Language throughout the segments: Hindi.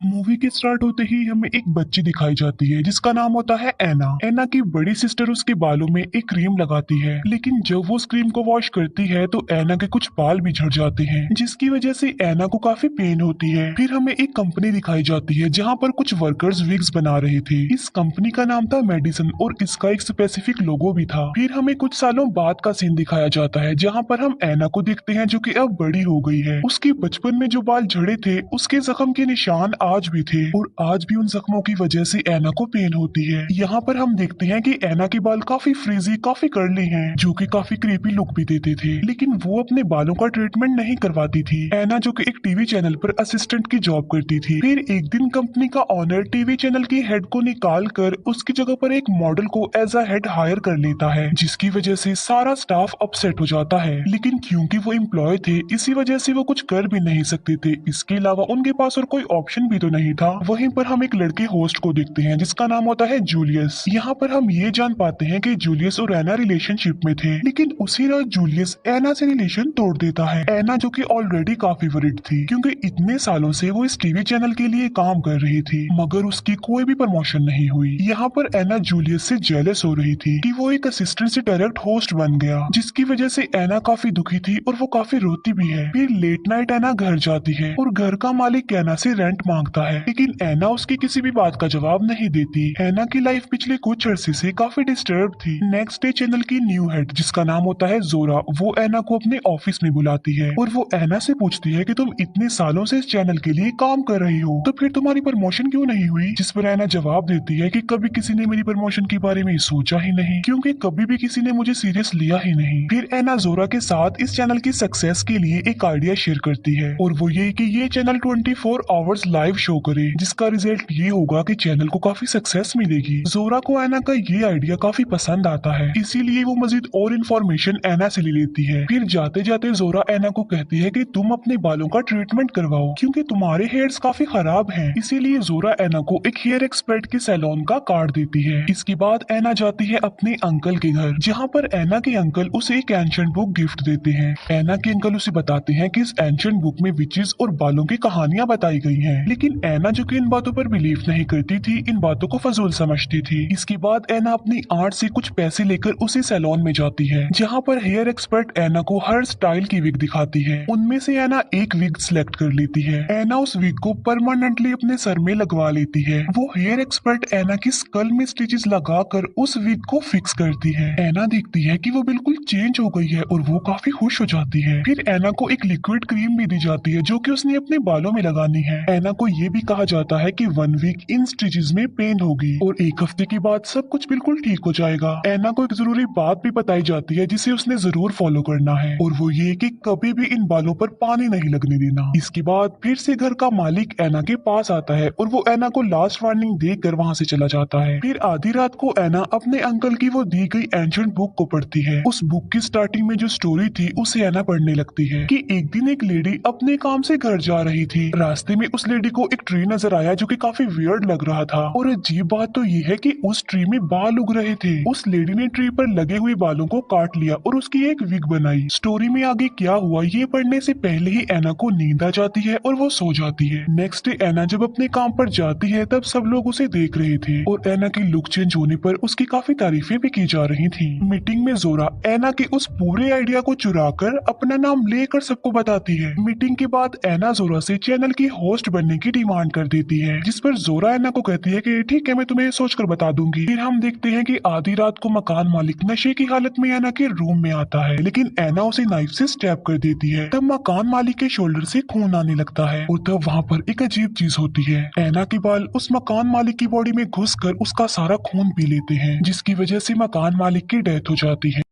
मूवी के स्टार्ट होते ही हमें एक बच्ची दिखाई जाती है जिसका नाम होता है एना। एना की बड़ी सिस्टर उसके बालों में एक क्रीम लगाती है, लेकिन जब वो उस क्रीम को वॉश करती है तो एना के कुछ बाल भी झड़ जाते हैं, जिसकी वजह से एना को काफी पेन होती है। फिर हमें एक कंपनी दिखाई जाती है जहाँ पर कुछ वर्कर्स विग्स बना रहे थे। इस कंपनी का नाम था मेडिसन और इसका एक स्पेसिफिक लोगो भी था। फिर हमें कुछ सालों बाद का सीन दिखाया जाता है जहाँ पर हम एना को देखते हैं जो कि अब बड़ी हो गई है। उसके बचपन में जो बाल झड़े थे उसके जख्म के निशान आज भी थे और आज भी उन जख्मों की वजह से एना को पेन होती है। यहाँ पर हम देखते हैं कि एना के बाल काफी फ्रीजी काफी कर्ली हैं, जो कि काफी क्रीपी लुक भी देते थे, लेकिन वो अपने बालों का ट्रीटमेंट नहीं करवाती थी। एना जो कि एक टीवी चैनल पर असिस्टेंट की जॉब करती थी। फिर एक दिन कंपनी का ऑनर टीवी चैनल की हेड को निकाल कर उसकी जगह पर एक मॉडल को एज अ हेड हायर कर लेता है, जिसकी वजह से सारा स्टाफ अपसेट हो जाता है। लेकिन क्योंकि वो एम्प्लॉय थे इसी वजह से वो कुछ कर भी नहीं सकते थे। इसके अलावा उनके पास और कोई ऑप्शन भी तो नहीं था। वहीं पर हम एक लड़के होस्ट को देखते हैं जिसका नाम होता है जूलियस। यहाँ पर हम ये जान पाते हैं कि जूलियस और एना रिलेशनशिप में थे, लेकिन उसी रात जूलियस एना से रिलेशन तोड़ देता है। एना जो कि ऑलरेडी काफी वरिड थी क्योंकि इतने सालों से वो इस टीवी चैनल के लिए काम कर रही थी, मगर उसकी कोई भी प्रमोशन नहीं हुई। यहाँ पर एना जूलियस से जेलस हो रही थी कि वो एक असिस्टेंट से डायरेक्ट होस्ट बन गया, जिसकी वजह से एना काफी दुखी थी और वो काफी रोती भी है। फिर लेट नाइट एना घर जाती है और घर का मालिक एना से रेंट मांगता है, लेकिन एना उसकी किसी भी बात का जवाब नहीं देती। एना की लाइफ पिछले कुछ अरसे से काफी डिस्टर्ब थी। नेक्स्ट डे चैनल की न्यू हेड जिसका नाम होता है जोरा, वो एना को अपने ऑफिस में बुलाती है और वो एना से पूछती है कि तुम इतने सालों से इस चैनल के लिए काम कर रही हो, तो फिर तुम्हारी प्रमोशन क्यों नहीं हुई? जिस पर एना जवाब देती है कि कभी किसी ने मेरी प्रमोशन के बारे में सोचा ही नहीं, क्योंकि कभी भी किसी ने मुझे सीरियस लिया ही नहीं। फिर एना जोरा के साथ इस चैनल की सक्सेस के लिए एक आइडिया शेयर करती है, और वो ये कि ये चैनल 24 आवर्स लाइव शो करे, जिसका रिजल्ट ये होगा कि चैनल को काफी सक्सेस मिलेगी। जोरा को एना का ये आइडिया काफी पसंद आता है, इसीलिए वो मजीद और इन्फॉर्मेशन एना से ले लेती है। फिर जाते जाते जोरा एना को कहती है कि तुम अपने बालों का ट्रीटमेंट करवाओ क्योंकि तुम्हारे हेयर्स काफी खराब हैं। इसीलिए जोरा एना को एक हेयर एक्सपर्ट के सैलून का कार्ड देती है। इसके बाद एना जाती है अपने अंकल के घर, जहाँ पर एना के अंकल उसे एक एंशिएंट बुक गिफ्ट देते हैं। एना के अंकल उसे बताते हैं कि इस एंशिएंट बुक में विचेस और बालों की कहानियां बताई गई हैं, लेकिन एना जो कि इन बातों पर बिलीव नहीं करती थी, इन बातों को फजूल समझती थी। इसके बाद एना अपनी आंट से कुछ पैसे लेकर उसी सैलून में जाती है, जहाँ पर हेयर एक्सपर्ट एना को हर स्टाइल की विग दिखाती है। उनमें से एना एक विग सिलेक्ट कर लेती है। एना उस विग को परमानेंटली अपने सर में लगवा लेती है। वो हेयर एक्सपर्ट एना की स्कल में स्टिचेस लगाकर उस विग को फिक्स करती है। एना देखती है कि वो बिल्कुल चेंज हो गई है और वो काफी खुश हो जाती है। फिर एना को एक लिक्विड क्रीम भी दी जाती है जो कि उसने अपने बालों में लगानी है। एना को ये भी कहा जाता है कि 1 वीक इन स्टिचेस में पेन होगी और 1 हफ्ते के बाद सब कुछ बिल्कुल ठीक हो जाएगा। एना को एक जरूरी बात भी बताई जाती है जिसे उसने जरूर फॉलो करना है, और वो ये कि कभी भी इन बालों पर पानी नहीं लगने देना। इसके बाद फिर से घर का मालिक एना के पास आता है और वो एना को लास्ट वार्निंग देकर वहाँ से चला जाता है। फिर आधी रात को एना अपने अंकल की वो दी गई एंशिएंट बुक को पढ़ती है। उस बुक की स्टार्टिंग में जो स्टोरी थी उसे एना पढ़ने लगती है कि एक दिन एक लेडी अपने काम से घर जा रही थी। रास्ते में उस लेडी को एक ट्री नजर आया जो कि काफी वियर्ड लग रहा था, और अजीब बात तो ये है कि उस ट्री में बाल उग रहे थे। उस लेडी ने ट्री पर लगे हुए बालों को काट लिया और उसकी एक विग बनाई। स्टोरी में आगे क्या हुआ ये पढ़ने से पहले ही एना को नींद आ जाती है और वो सो जाती है। नेक्स्ट डे एना जब अपने काम पर जाती है तब सब लोग उसे देख रहे थे और एना की लुक चेंज होने पर उसकी काफी तारीफें भी की जा रही थी। मीटिंग में जोरा एना के उस पूरे आइडिया को चुराकर अपना नाम लेकर सबको बताती है। मीटिंग के बाद एना जोरा से चैनल की होस्ट बनने की डिमांड कर देती है, जिस पर जोरा एना को कहती है कि ठीक है मैं तुम्हें सोचकर बता दूंगी। फिर हम देखते हैं कि आधी रात को मकान मालिक नशे की हालत में एना के रूम में आता है, लेकिन एना उसे नाइफ से स्टैब कर देती है। तब मकान मालिक के शोल्डर से खून आने लगता है और तब वहाँ पर एक अजीब चीज होती है। एना के बाल उस मकान मालिक की बॉडी में घुसकर उसका सारा खून पी लेते हैं, जिसकी वजह से मकान मालिक की डेथ हो जाती है।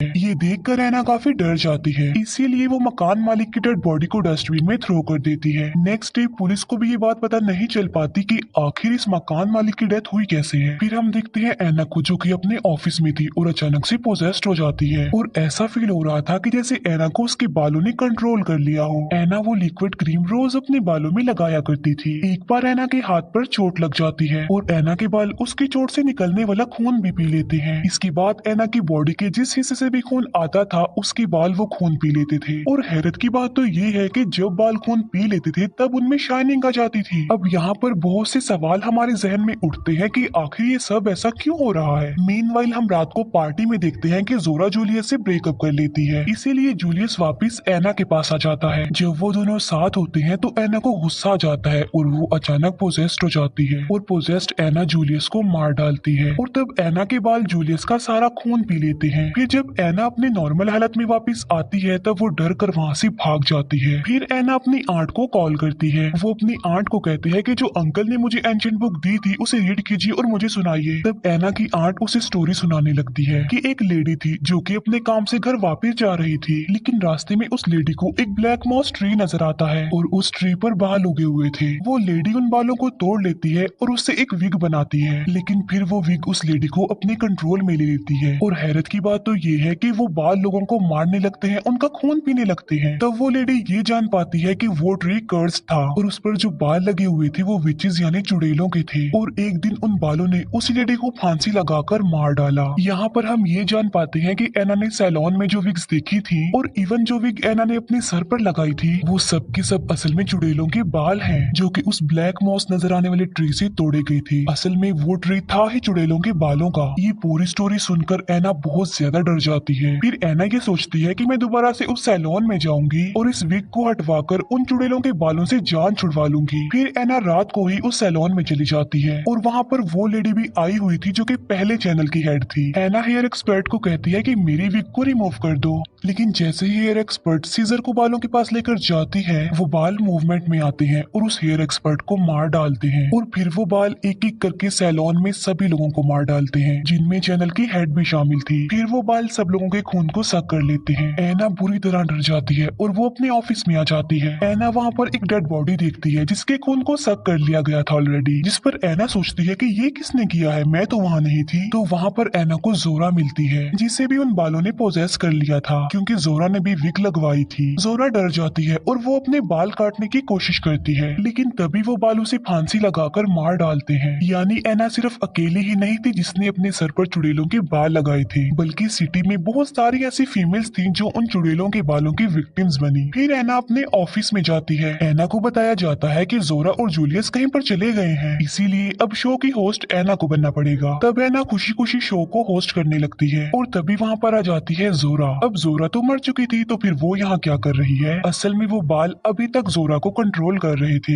ये देखकर एना काफी डर जाती है, इसीलिए वो मकान मालिक की डेड बॉडी को डस्टबिन में थ्रो कर देती है। नेक्स्ट डे पुलिस को भी ये बात पता नहीं चल पाती कि आखिर इस मकान मालिक की डेथ हुई कैसे है। फिर हम देखते हैं एना को जो कि अपने ऑफिस में थी और अचानक से पोजेस्ड हो जाती है, और ऐसा फील हो रहा था कि जैसे एना को उसके बालों ने कंट्रोल कर लिया हो। एना वो लिक्विड क्रीम रोज अपने बालों में लगाया करती थी। एक बार एना के हाथ पर चोट लग जाती है और एना के बाल उसकी चोट से निकलने वाला खून भी पी लेते हैं। इसके बाद एना की बॉडी के जिस हिस्से से भी खून आता था उसके बाल वो खून पी लेते थे। और हैरत की बात तो ये है कि जब बाल खून पी लेते थे तब उनमें शाइनिंग आ जाती थी। अब यहाँ पर बहुत से सवाल हमारे जहन में उठते हैं कि आखिर ये सब ऐसा क्यों हो रहा है। मीनवाइल हम रात को पार्टी में देखते हैं कि जोरा जूलियस से ब्रेकअप कर लेती है, इसीलिए जूलियस वापस एना के पास आ जाता है। जब वो दोनों साथ होते हैं तो एना को गुस्सा आ जाता है और वो अचानक पोजेस्ड हो जाती है और पोजेस्ड एना जूलियस को मार डालती है और तब एना के बाल जूलियस का सारा खून पी लेते हैं। फिर जब एना अपने नॉर्मल हालत में वापस आती है तब वो डर कर वहाँ से भाग जाती है। फिर एना अपनी आंट को कॉल करती है। वो अपनी आंट को कहती है कि जो अंकल ने मुझे एंशिएंट बुक दी थी उसे रीड कीजिए और मुझे सुनाइए। तब एना की आंट उसे स्टोरी सुनाने लगती है कि एक लेडी थी जो कि अपने काम से घर वापस जा रही थी, लेकिन रास्ते में उस लेडी को एक ब्लैक मॉस ट्री नजर आता है और उस ट्री पर बाल उगे हुए थे। वो लेडी उन बालों को तोड़ लेती है और उससे एक विग बनाती है, लेकिन फिर वो विग उस लेडी को अपने कंट्रोल में ले लेती है। और हैरत की बात तो ये है कि वो बाल लोगों को मारने लगते हैं, उनका खून पीने लगते हैं। तब वो लेडी ये जान पाती है कि वो ट्री कर्स था और उस पर जो बाल लगे हुए थे वो विचेस यानी चुड़ैलों के थे और एक दिन उन बालों ने उस लेडी को फांसी लगाकर मार डाला। यहाँ पर हम ये जान पाते हैं कि एना ने सैलून में जो विग्स देखी थी और इवन जो विग एना ने अपने सर पर लगाई थी वो सब की सब असल में चुड़ैलों के बाल हैं, जो कि उस ब्लैक मॉस नजर आने वाले ट्री से तोड़े गई थी। असल में वो ट्री था ही चुड़ैलों के बालों का। ये पूरी स्टोरी सुनकर एना बहुत ज्यादा डर जाती है। फिर एना ये सोचती है कि मैं दोबारा से उस सैलून में जाऊंगी और इस विग को हटवाकर उन चुड़ैलों के बालों से जान छुड़वा लूंगी। फिर एना रात को ही उस सैलून में चली जाती है और वहाँ पर वो लेडी भी आई हुई थी जो कि पहले चैनल की हेड थी। एना हेयर एक्सपर्ट को कहती है कि मेरी विग को रिमूव कर दो, लेकिन जैसे ही हेयर एक्सपर्ट सीजर को बालों के पास लेकर जाती है वो बाल मूवमेंट में आते हैं और उस हेयर एक्सपर्ट को मार डालते हैं और फिर वो बाल एक एक करके सैलून में सभी लोगों को मार डालते हैं, जिनमें चैनल की हेड भी शामिल थी। फिर वो बाल सब लोगों के खून को सक कर लेते हैं। एना बुरी तरह डर जाती है और वो अपने ऑफिस में आ जाती है। एना वहाँ पर एक डेड बॉडी देखती है जिसके खून को सक कर लिया गया था ऑलरेडी, जिस पर एना सोचती है कि ये किसने किया है, मैं तो वहाँ नहीं थी। तो वहाँ पर एना को जोरा मिलती है जिसे भी उन बालों ने पोजेस कर लिया था, क्योंकि जोरा ने भी विग लगवाई थी। जोरा डर जाती है और वो अपने बाल काटने की कोशिश करती है, लेकिन तभी वो बाल उसे फांसी लगाकर मार डालते हैं। यानी एना सिर्फ अकेली ही नहीं थी जिसने अपने सर पर चुड़ैलों के बाल लगाए थे, बल्कि सिटी में बहुत सारी ऐसी फीमेल्स थी जो उन चुड़ैलों के बालों की विक्टिम्स बनी। फिर एना अपने ऑफिस में जाती है। एना को बताया जाता है कि जोरा और जूलियस कहीं पर चले गए हैं, इसीलिए अब शो की होस्ट एना को बनना पड़ेगा। तब एना खुशी खुशी शो को होस्ट करने लगती है और तभी वहाँ पर आ जाती है जोरा। अब जोरा तो मर चुकी थी तो फिर वो यहाँ क्या कर रही है। असल में वो बाल अभी तक जोरा को कंट्रोल कर रहे थे।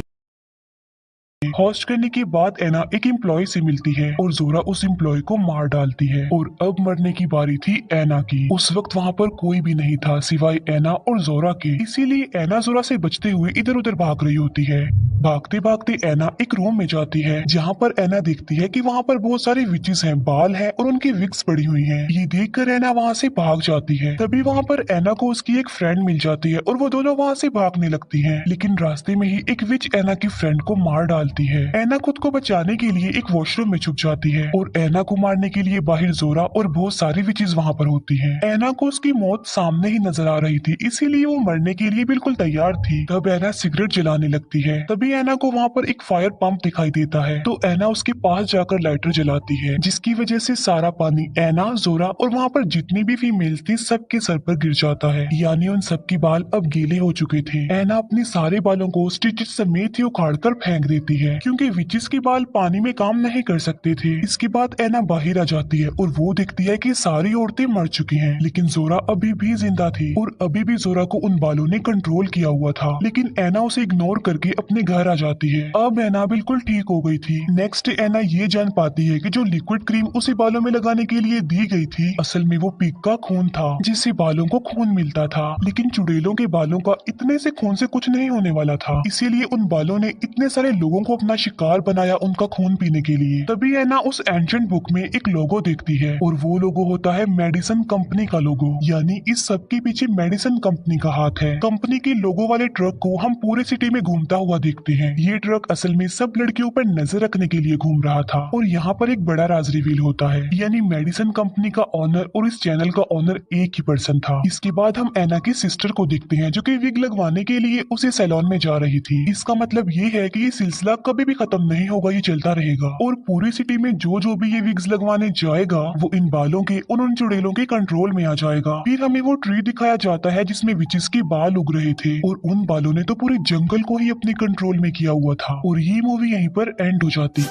होस्ट करने के बाद एना एक एम्प्लॉय से मिलती है और जोरा उस एम्प्लॉय को मार डालती है और अब मरने की बारी थी एना की। उस वक्त वहाँ पर कोई भी नहीं था सिवाय एना और जोरा के, इसीलिए एना जोरा से बचते हुए इधर उधर भाग रही होती है। भागते भागते एना एक रूम में जाती है जहाँ पर एना देखती है कि वहाँ पर बहुत सारे विचेस हैं, बाल हैं और उनकी विग्स पड़ी हुई हैं। ये देखकर एना वहाँ से भाग जाती है। तभी वहाँ पर एना को उसकी एक फ्रेंड मिल जाती है और वो दोनों वहाँ से भागने लगती हैं, लेकिन रास्ते में ही एक विच एना की फ्रेंड को मार डालती है। एना खुद को बचाने के लिए एक वॉशरूम में छुप जाती है और एना को मारने के लिए बाहर जोरा और बहुत सारी विचेस वहाँ पर होती हैं। एना को उसकी मौत सामने ही नजर आ रही थी, इसीलिए वो मरने के लिए बिल्कुल तैयार थी। तब एना सिगरेट जलाने लगती है। तभी एना को वहाँ पर एक फायर पंप दिखाई देता है, तो एना उसके पास जाकर लाइटर जलाती है, जिसकी वजह से सारा पानी एना, जोरा और वहाँ पर जितनी भी फीमेल्स थी सबके सर पर गिर जाता है। यानी उन सबके बाल अब गीले हो चुके थे। एना अपने सारे बालों को स्टिचेस समेत ही उखाड़ कर फेंक देती है, क्योंकि विचेस के बाल पानी में काम नहीं कर सकते थे। इसके बाद एना बाहर आ जाती है और वो देखती है कि सारी औरतें मर चुकी हैं, लेकिन जोरा अभी भी जिंदा थी और अभी भी जोरा को उन बालों ने कंट्रोल किया हुआ था। लेकिन एना उसे इग्नोर करके अपने घर आ जाती है। अब एना बिल्कुल ठीक हो गई थी। नेक्स्ट एना ये जान पाती है कि जो लिक्विड क्रीम उसे बालों में लगाने के लिए दी गई थी असल में वो पिग का खून था, जिससे बालों को खून मिलता था। लेकिन चुड़ैलों के बालों का इतने से खून से कुछ नहीं होने वाला था, इसीलिए उन बालों ने इतने सारे लोगों को अपना शिकार बनाया उनका खून पीने के लिए। तभी एना उस एंशिएंट बुक में एक लोगो देखती है और वो लोगो होता है मेडिसिन कंपनी का लोगो। यानी इस सब के पीछे मेडिसिन कंपनी का हाथ है। कंपनी के लोगो वाले ट्रक को हम पूरे सिटी में घूमता हुआ देखते हैं। ये ट्रक असल में सब लड़कियों पर नजर रखने के लिए घूम रहा था और यहाँ पर एक बड़ा राज रिवील होता है, यानी मेडिसिन कंपनी का ऑनर और इस चैनल का ऑनर एक ही पर्सन था। इसके बाद हम एना की सिस्टर को देखते हैं जो कि विग लगवाने के लिए उसे सैलून में जा रही थी। इसका मतलब ये है कि ये सिलसिला कभी भी खत्म नहीं होगा, ये चलता रहेगा। और पूरी सिटी में जो जो भी ये विग्स लगवाने जाएगा वो इन बालों के उन चुड़ैलों के कंट्रोल में आ जाएगा। फिर हमें वो ट्री दिखाया जाता है जिसमें विचेस के बाल उग रहे थे और उन बालों ने तो पूरे जंगल को ही अपने कंट्रोल में किया हुआ था। और ये मूवी यहीं पर एंड हो जाती।